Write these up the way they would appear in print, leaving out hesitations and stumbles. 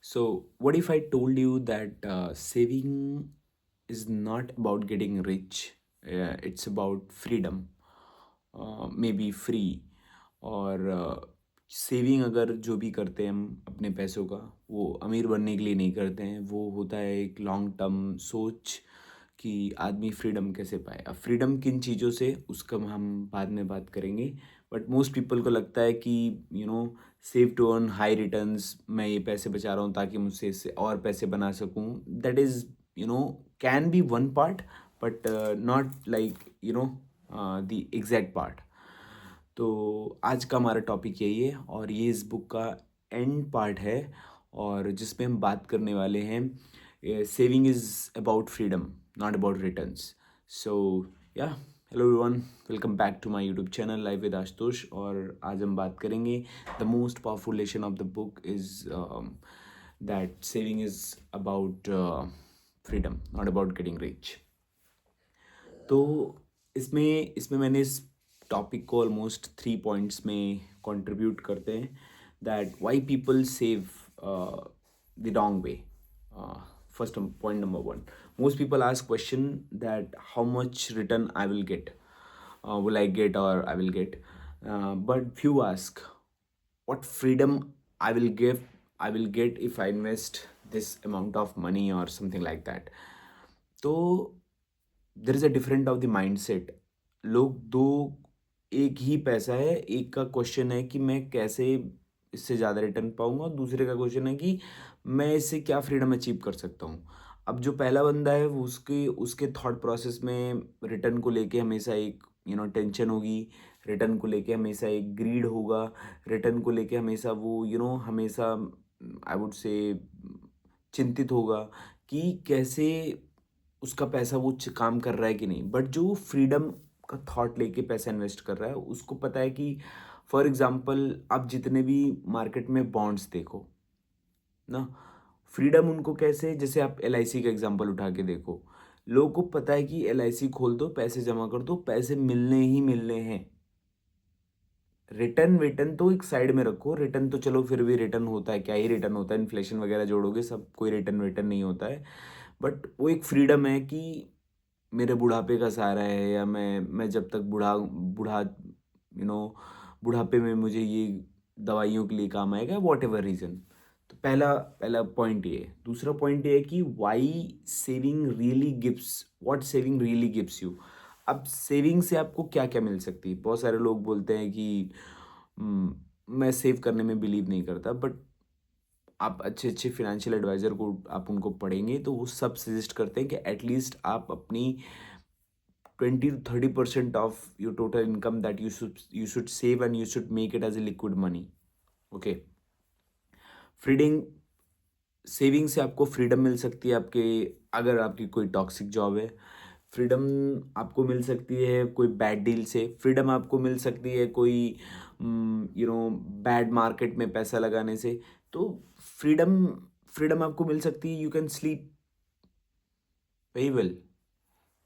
So, what if I told you that saving is not about getting rich? It's about freedom, maybe free, और saving अगर जो भी करते हैं हम अपने पैसों का, वो अमीर बनने के लिए नहीं करते हैं। वो होता है एक लॉन्ग टर्म सोच कि आदमी फ्रीडम कैसे पाए। अब फ्रीडम किन चीज़ों से, उसका हम बाद में बात करेंगे। बट मोस्ट पीपल को लगता है कि save to earn high returns, मैं ये पैसे बचा रहा हूँ ताकि मुझसे इससे और पैसे बना सकूँ। That is can be one part, but not like the exact part. तो आज का हमारा टॉपिक यही है और ये इस बुक का एंड पार्ट है, और जिसमें हम बात करने वाले हैं saving is about freedom, not about returns. So yeah, hello everyone, welcome back to my YouTube channel live with Ashutosh. और आज हम बात करेंगे the most powerful lesson of the book is that saving is about freedom, not about getting rich. तो इसमें इसमें मैंने इस टॉपिक को ऑलमोस्ट 3 पॉइंट्स में कंट्रीब्यूट करते हैं। That why people save the wrong way. First point number 1, most people ask question that how much return I will get, will I get or I will get. But few ask, what freedom I will give, I will get if I invest this amount of money or something like that. तो there is a different of the mind set. लोग दो, एक ही पैसा है, एक का question है कि मैं कैसे इससे ज़्यादा रिटर्न पाऊंगा, और दूसरे का क्वेश्चन है कि मैं इससे क्या फ्रीडम अचीव कर सकता हूँ। अब जो पहला बंदा है वो उसके उसके थॉट प्रोसेस में रिटर्न को लेके हमेशा एक टेंशन होगी, रिटर्न को लेके हमेशा एक ग्रीड होगा, रिटर्न को लेके हमेशा वो हमेशा आई वुड से चिंतित होगा कि कैसे उसका पैसा वो काम कर रहा है कि नहीं। बट जो फ्रीडम का थॉट लेके पैसा इन्वेस्ट कर रहा है, उसको पता है कि फॉर एग्जांपल आप जितने भी मार्केट में बॉन्ड्स देखो ना, फ्रीडम उनको कैसे, जैसे आप LIC का एग्जांपल उठा के देखो। लोगों को पता है कि LIC खोल दो, पैसे जमा कर दो, पैसे मिलने ही मिलने हैं। रिटर्न विटर्न तो एक साइड में रखो, रिटर्न तो चलो फिर भी रिटर्न होता है, क्या ही रिटर्न होता है, इन्फ्लेशन वगैरह जोड़ोगे सब, कोई रिटर्न विटर्न नहीं होता है। बट वो एक फ्रीडम है कि मेरे बुढ़ापे का सहारा है, या मैं जब तक बूढ़ा बूढ़ा बुढ़ापे में मुझे ये दवाइयों के लिए काम आएगा, वॉट एवर रीज़न। तो पहला पहला पॉइंट ये है। दूसरा पॉइंट ये है कि why saving really gives, what saving really gives you. अब सेविंग से आपको क्या क्या मिल सकती है। बहुत सारे लोग बोलते हैं कि मैं सेव करने में बिलीव नहीं करता, बट आप अच्छे अच्छे फिनेंशियल एडवाइज़र को आप उनको पढ़ेंगे तो वो सब सजेस्ट करते हैं कि एटलीस्ट आप अपनी 20 to 30% of your total income that you should save and you should make it as a liquid money. Okay, फ्रीडिंग सेविंग से आपको फ्रीडम मिल सकती है आपके, अगर आपकी कोई टॉक्सिक जॉब है, फ्रीडम आपको मिल सकती है कोई बैड डील से, फ्रीडम आपको मिल सकती है कोई बैड मार्केट में पैसा लगाने से। तो फ्रीडम फ्रीडम आपको मिल सकती है, you can sleep very well.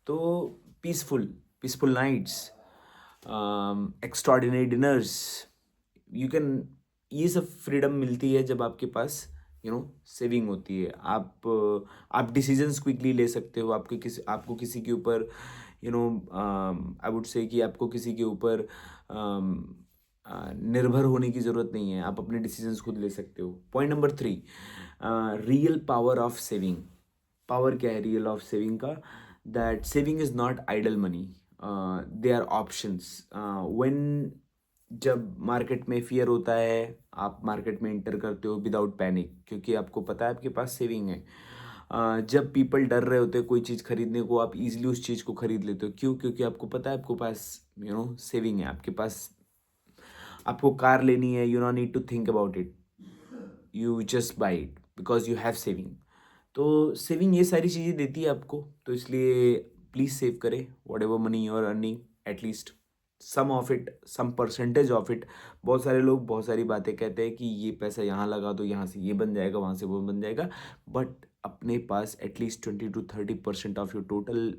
तो peaceful peaceful nights, extraordinary dinners, you can, ये सब फ्रीडम मिलती है जब आपके पास सेविंग होती है। आप डिसीजंस क्विकली ले सकते हो। आपको किसी के ऊपर आई वुड से कि आपको किसी के ऊपर निर्भर होने की ज़रूरत नहीं है, आप अपने डिसीजंस खुद ले सकते हो। Point number 3, real power of saving. Power क्या है रियल ऑफ सेविंग का? That saving is not idle money, they are options. When जब मार्केट में फियर होता है, आप मार्केट में इंटर करते हो विदाउट पैनिक, क्योंकि आपको पता है आपके पास सेविंग है। जब पीपल डर रहे होते हैं कोई चीज़ खरीदने को, आप इजीली उस चीज़ को खरीद लेते हो। क्यों? क्योंकि आपको पता है आपके पास सेविंग है। आपके पास, आपको कार लेनी है, you not need to think about it, you just buy it because you have saving. तो सेविंग ये सारी चीज़ें देती है आपको, तो इसलिए प्लीज़ सेव करें whatever money you are earning, at least some of it, some percentage of it. बहुत सारे लोग बहुत सारी बातें कहते हैं कि ये पैसा यहाँ लगा दो, यहाँ से ये बन जाएगा, वहाँ से वो बन जाएगा। बट अपने पास at least 20 to 30% of your total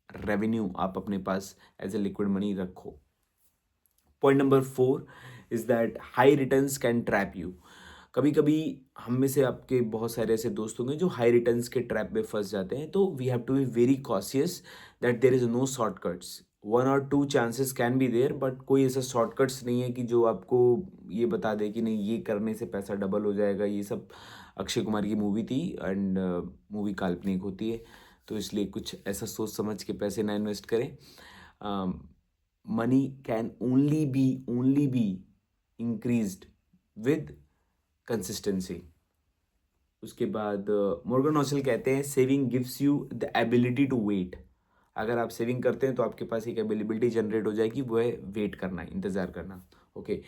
revenue आप अपने पास एज ए लिक्विड मनी रखो। Point number 4 is that high returns can trap you. कभी कभी हम में से आपके बहुत सारे ऐसे दोस्त होंगे जो हाई रिटर्न्स के ट्रैप में फंस जाते हैं, तो we have to be very cautious that there is no shortcuts. 1 और 2 chances can be there, but कोई ऐसा शॉर्टकट्स नहीं है कि जो आपको ये बता दे कि नहीं ये करने से पैसा डबल हो जाएगा। ये सब अक्षय कुमार की मूवी थी, एंड मूवी काल्पनिक होती है, तो इसलिए कुछ ऐसा सोच समझ के पैसे ना इन्वेस्ट करें। Money can only be increased with consistency. उसके बाद मॉर्गन हॉसल कहते हैं saving gives you the ability to wait. अगर आप सेविंग करते हैं तो आपके पास एक एबिलिटी जनरेट हो जाएगी, वो है वेट करना, इंतज़ार करना। ओके,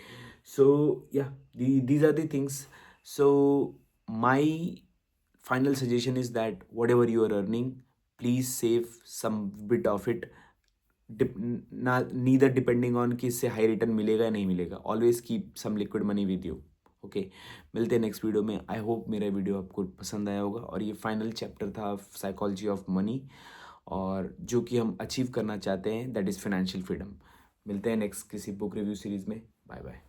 सो या these are the things. So my final suggestion is that whatever you are earning, please save some bit of it, neither depending on कि इससे हाई रिटर्न मिलेगा या नहीं मिलेगा। Always keep some liquid money with you. Okay, मिलते हैं next video में। I hope मेरा वीडियो आपको पसंद आया होगा, और ये फाइनल चैप्टर था साइकोलॉजी ऑफ मनी, और जो कि हम अचीव करना चाहते हैं, दैट इज़ फाइनेंशियल फ्रीडम। मिलते हैं नेक्स्ट किसी बुक रिव्यू सीरीज़ में। Bye bye.